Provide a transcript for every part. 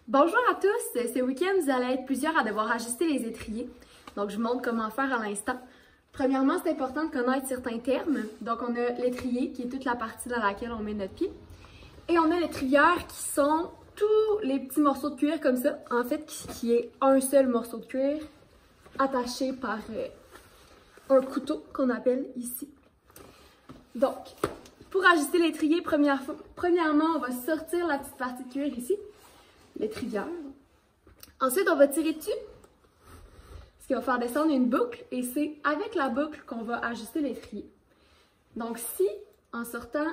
Bonjour à tous! Ce week-end, vous allez être plusieurs à devoir ajuster les étriers. Donc, je vous montre comment faire à l'instant. Premièrement, c'est important de connaître certains termes. Donc, on a l'étrier, qui est toute la partie dans laquelle on met notre pied. Et on a l'étrière, qui sont tous les petits morceaux de cuir comme ça. En fait, qui est un seul morceau de cuir attaché par un couteau qu'on appelle ici. Donc, pour ajuster l'étrier, premièrement, on va sortir la petite partie de cuir ici. L'étrière. Ensuite, on va tirer dessus, ce qui va faire descendre une boucle, et c'est avec la boucle qu'on va ajuster l'étrier. Donc, si, en sortant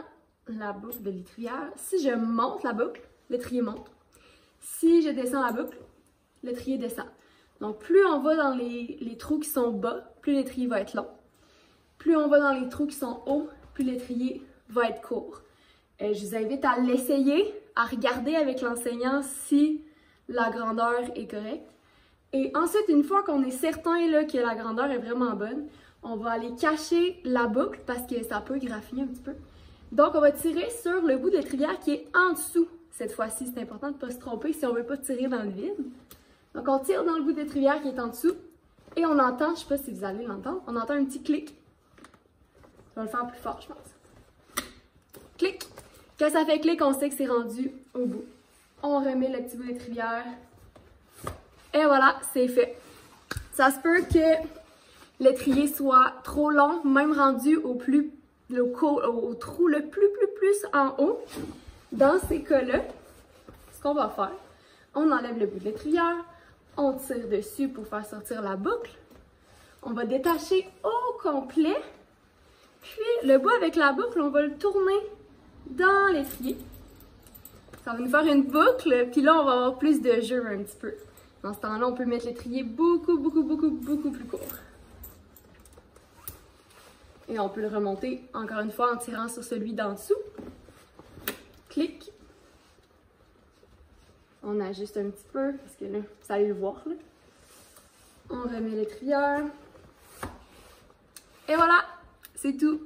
la boucle de l'étrière, si je monte la boucle, l'étrier monte. Si je descends la boucle, l'étrier descend. Donc, plus on va dans les trous qui sont bas, plus l'étrier va être long. Plus on va dans les trous qui sont hauts, plus l'étrier va être court. Je vous invite à l'essayer, à regarder avec l'enseignant si la grandeur est correcte. Et ensuite, une fois qu'on est certain là, que la grandeur est vraiment bonne, on va aller cacher la boucle parce que ça peut graffiner un petit peu. Donc, on va tirer sur le bout de l'étrière qui est en dessous. Cette fois-ci, c'est important de ne pas se tromper si on ne veut pas tirer dans le vide. Donc, on tire dans le bout de l'étrière qui est en dessous et on entend, je ne sais pas si vous allez l'entendre, on entend un petit clic. Je vais le faire plus fort, je pense. Clic! Quand ça fait clic, on sait que c'est rendu au bout. On remet le petit bout d'étrière. Et voilà, c'est fait. Ça se peut que l'étrier soit trop long, même rendu au trou le plus en haut. Dans ces cas-là, ce qu'on va faire, on enlève le bout de l'étrière, on tire dessus pour faire sortir la boucle. On va détacher au complet. Puis, le bout avec la boucle, on va le tourner dans l'étrier. Ça va nous faire une boucle, puis là, on va avoir plus de jeu un petit peu. Dans ce temps-là, on peut mettre l'étrier beaucoup plus court. Et on peut le remonter, encore une fois, en tirant sur celui d'en dessous. Clic. On ajuste un petit peu, parce que là, vous allez le voir, là. On remet l'étrière. Et voilà, c'est tout.